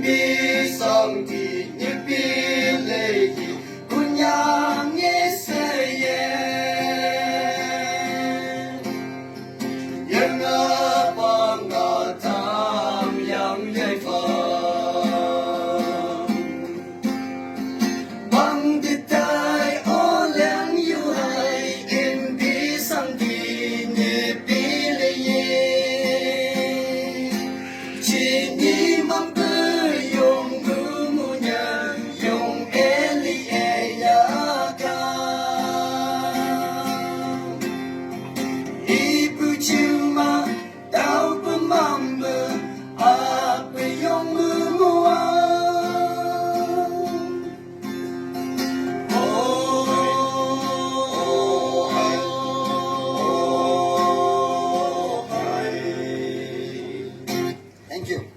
bi song ti ni bi le yi kunya nge se ye yang a pa nga tam yang ye fa bang di tai o lang yu hai in bi song ti ni bi le ye chi ni mang Chuma tao pa mamba apa yung mumuha Thank you.